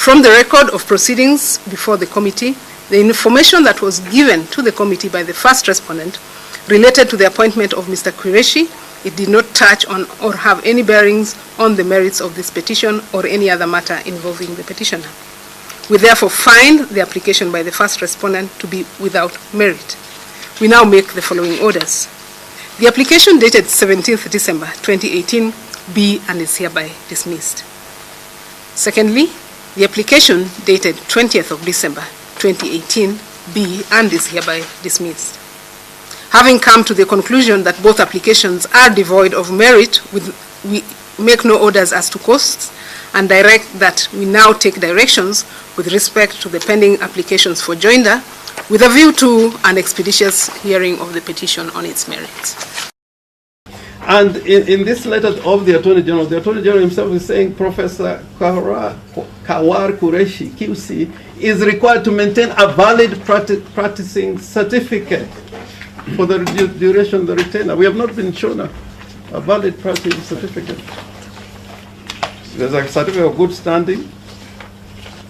From the record of proceedings before the committee, the information that was given to the committee by the first respondent related to the appointment of Mr. Qureshi, it did not touch on or have any bearings on the merits of this petition or any other matter involving the petitioner. We therefore find the application by the first respondent to be without merit. We now make the following orders. The application dated 17th December 2018 be and is hereby dismissed. Secondly, the application dated 20th of December 2018 be and is hereby dismissed. Having come to the conclusion that both applications are devoid of merit, we make no orders as to costs and direct that we now take directions with respect to the pending applications for joinder with a view to an expeditious hearing of the petition on its merits. And in this letter of the Attorney General himself is saying Professor Counsel Qureshi, QC, is required to maintain a valid practicing certificate for the duration of the retainer. We have not been shown a valid practicing certificate. There's a certificate of good standing.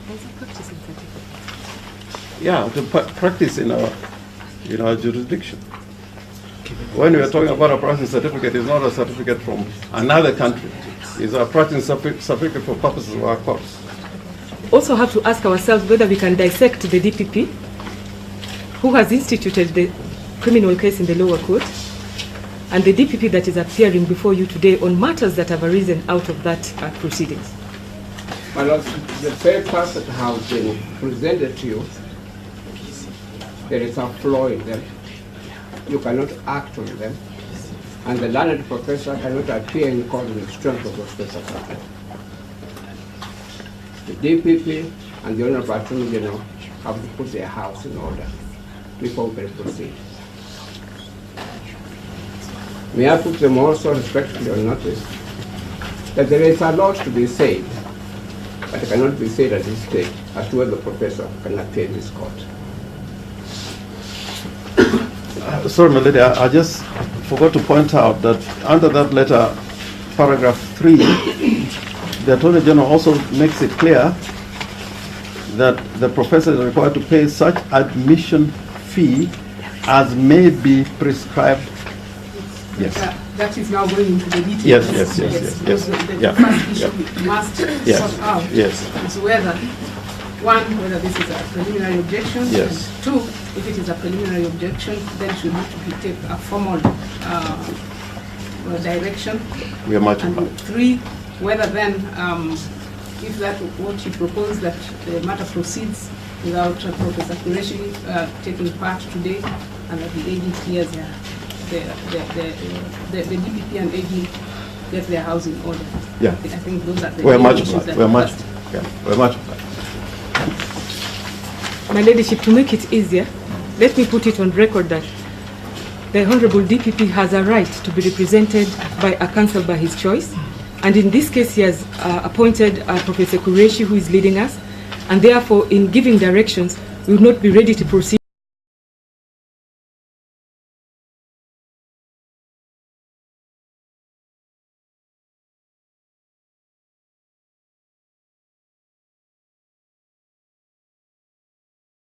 There's a practicing certificate. Yeah, to practice in our jurisdiction. When we are talking about a practicing certificate, it's not a certificate from another country. It's a practicing certificate for purposes of our courts. Also have to ask ourselves whether we can dissect the DPP, who has instituted the criminal case in the lower court, and the DPP that is appearing before you today on matters that have arisen out of that proceedings. My Lord, the papers that have been presented to you, there is a flaw in them. You cannot act on them, and the learned professor cannot appear in court on the strength of those papers. The DPP and the Honorable Attorney General have to put their house in order before we can proceed. May I put them also respectfully on notice that there is a lot to be said, but it cannot be said at this stage as to whether the professor can appear in this court. Sorry, my lady, I just forgot to point out that under that letter, paragraph 3, the Attorney General also makes it clear that the professor is required to pay such admission fee as may be prescribed. Yes. That is now going into the details. Yes. The first issue we must sort out is whether, one, whether this is a preliminary objection, and two, if it is a preliminary objection, then should need to take a formal direction. We are much and three, whether then, if that what you propose that the matter proceeds without Professor Qureshi taking part today, and that the AG clears the DPP and AG get their house in order. Yeah. I think those are the we're much issues that we're much obliged. My Ladyship, to make it easier, let me put it on record that the Honorable DPP has a right to be represented by a counsel by his choice, and in this case he has appointed Professor Qureshi, who is leading us, and therefore in giving directions we will not be ready to proceed